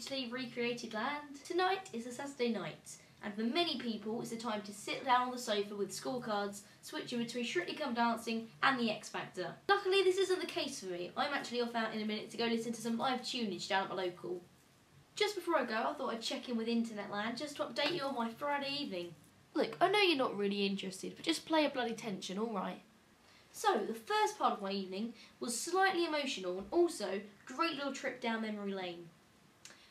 digitally recreated land. Tonight is a Saturday night, and for many people it's a time to sit down on the sofa with scorecards, switching between Strictly Come Dancing and the X Factor. Luckily this isn't the case for me. I'm actually off out in a minute to go listen to some live tunage down at my local. Just before I go, I thought I'd check in with Internet Land just to update you on my Friday evening. Look, I know you're not really interested, but just play a bloody tension, alright? So, the first part of my evening was slightly emotional and also great little trip down memory lane.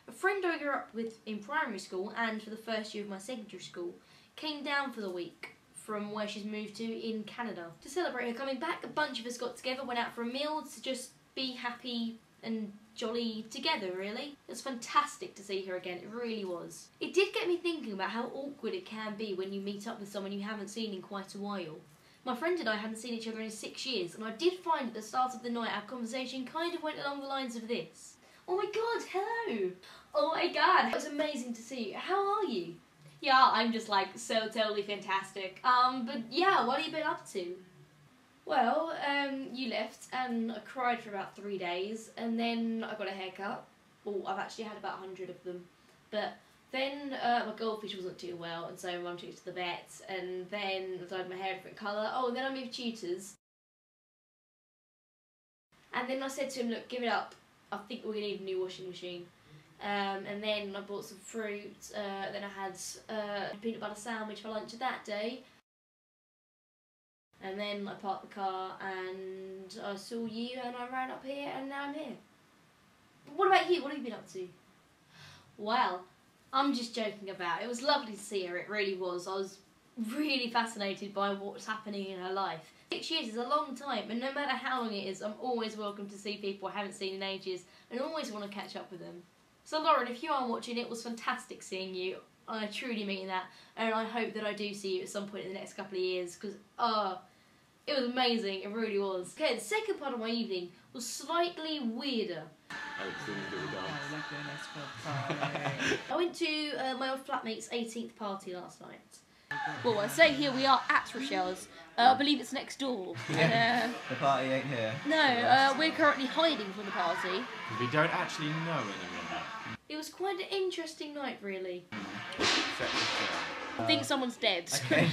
A friend I grew up with in primary school and for the first year of my secondary school came down for the week from where she's moved to in Canada. To celebrate her coming back, a bunch of us got together, went out for a meal to just be happy and jolly together, really. It was fantastic to see her again, it really was. It did get me thinking about how awkward it can be when you meet up with someone you haven't seen in quite a while. My friend and I hadn't seen each other in 6 years, and I did find at the start of the night our conversation kind of went along the lines of this. Oh my god, hello! Oh my god, it was amazing to see you. How are you? Yeah, I'm just like so totally fantastic. But yeah, what have you been up to? Well, you left and I cried for about 3 days, and then I got a haircut. Oh, I've actually had about 100 of them. But then my goldfish wasn't too well, and so my mum took it to the vet, and then I dyed my hair a different colour. Oh, and then I moved tutors. And then I said to him, look, give it up. I think we're going to need a new washing machine. And then I bought some fruit, then I had a peanut butter sandwich for lunch that day. And then I parked the car and I saw you and I ran up here and now I'm here. But what about you? What have you been up to? Well, I'm just joking about. It was lovely to see her, it really was. I was really fascinated by what's happening in her life. 6 years is a long time, and no matter how long it is, I'm always welcome to see people I haven't seen in ages and always want to catch up with them. So Lauren, if you are watching, it was fantastic seeing you. I truly mean that, and I hope that I do see you at some point in the next couple of years, because, it was amazing, it really was. Okay, the second part of my evening was slightly weirder. I went to my old flatmate's 18th party last night. Well, I say here we are at Rochelle's. I believe it's next door. Yeah. The party ain't here. No, we're currently hiding from the party. We don't actually know anyone. It was quite an interesting night, really. I think someone's dead. Okay.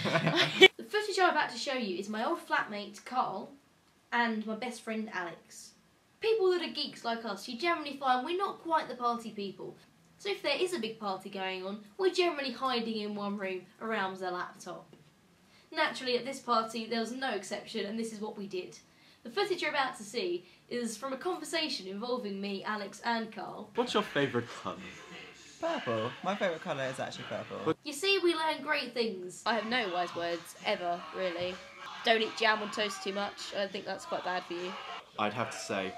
The footage I'm about to show you is my old flatmate, Karl, and my best friend, Alex. People that are geeks like us, you generally find we're not quite the party people. So if there is a big party going on, we're generally hiding in one room around the laptop. Naturally, at this party, there was no exception, and this is what we did. The footage you're about to see is from a conversation involving me, Alex and Karl. What's your favourite colour? Purple. My favourite colour is actually purple. You see, we learn great things. I have no wise words, ever, really. Don't eat jam on toast too much. I think that's quite bad for you. I'd have to say,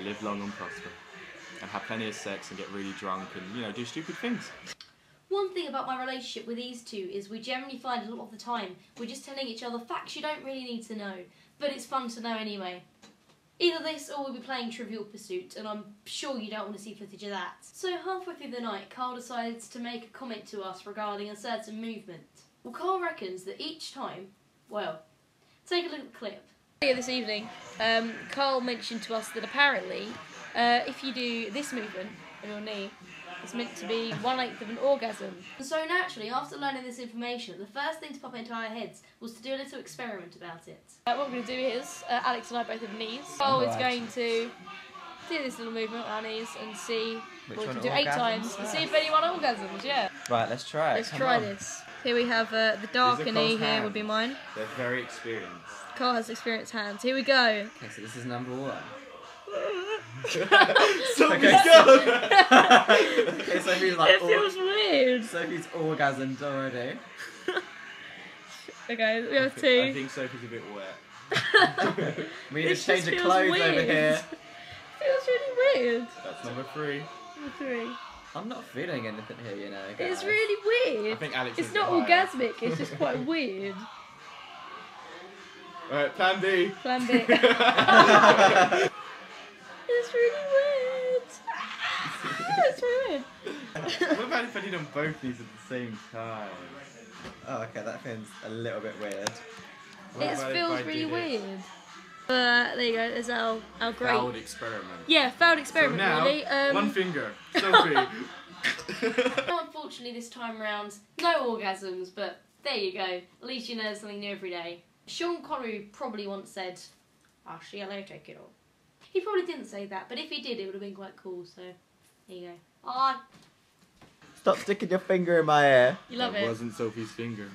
live long and prosper. And have plenty of sex and get really drunk and, you know, do stupid things. One thing about my relationship with these two is we generally find a lot of the time we're just telling each other facts you don't really need to know, but it's fun to know anyway. Either this or we'll be playing Trivial Pursuit, and I'm sure you don't want to see footage of that. So halfway through the night, Karl decides to make a comment to us regarding a certain movement. Well, Karl reckons that each time, well, take a look at the clip. Earlier this evening, Karl mentioned to us that apparently if you do this movement on your knee, it's meant to be 1/8 of an orgasm. So naturally, after learning this information, the first thing to pop into our heads was to do a little experiment about it. What we're going to do is, Alex and I both have knees. Karl is going to do this little movement on our knees and see, we can do 8 times and see if anyone orgasms, yeah. Right, let's try it. Let's try this. Here we have the darker knee here would be mine. They're very experienced. Karl has experienced hands. Here we go. Okay, so this is number 1. Sophie's gone! Okay, Sophie's like... It feels weird. Sophie's orgasmed already. Okay, we have 2. I think Sophie's a bit wet. We need to change the clothes over here. It feels really weird. That's number 3. Number 3. I'm not feeling anything here, you know, guys. It's really weird. I think Alex It's is not a bit higher. orgasmic, it's just quite weird. Alright, plan B. Plan B. It's really weird. It's really weird. What about if I did on both these at the same time? Oh, okay, that feels a little bit weird. What It about if feels I really did it weird. There you go. There's our great Failed experiment. Yeah, failed experiment. So now, really. one finger, Sophie. Unfortunately, this time around, no orgasms. But there you go. At least you know something new every day. Sean Connery probably once said, "I'll see you later, kiddo." He probably didn't say that, but if he did, it would have been quite cool. So there you go. Bye. Stop sticking your finger in my ear. You love That it. wasn't Sophie's finger.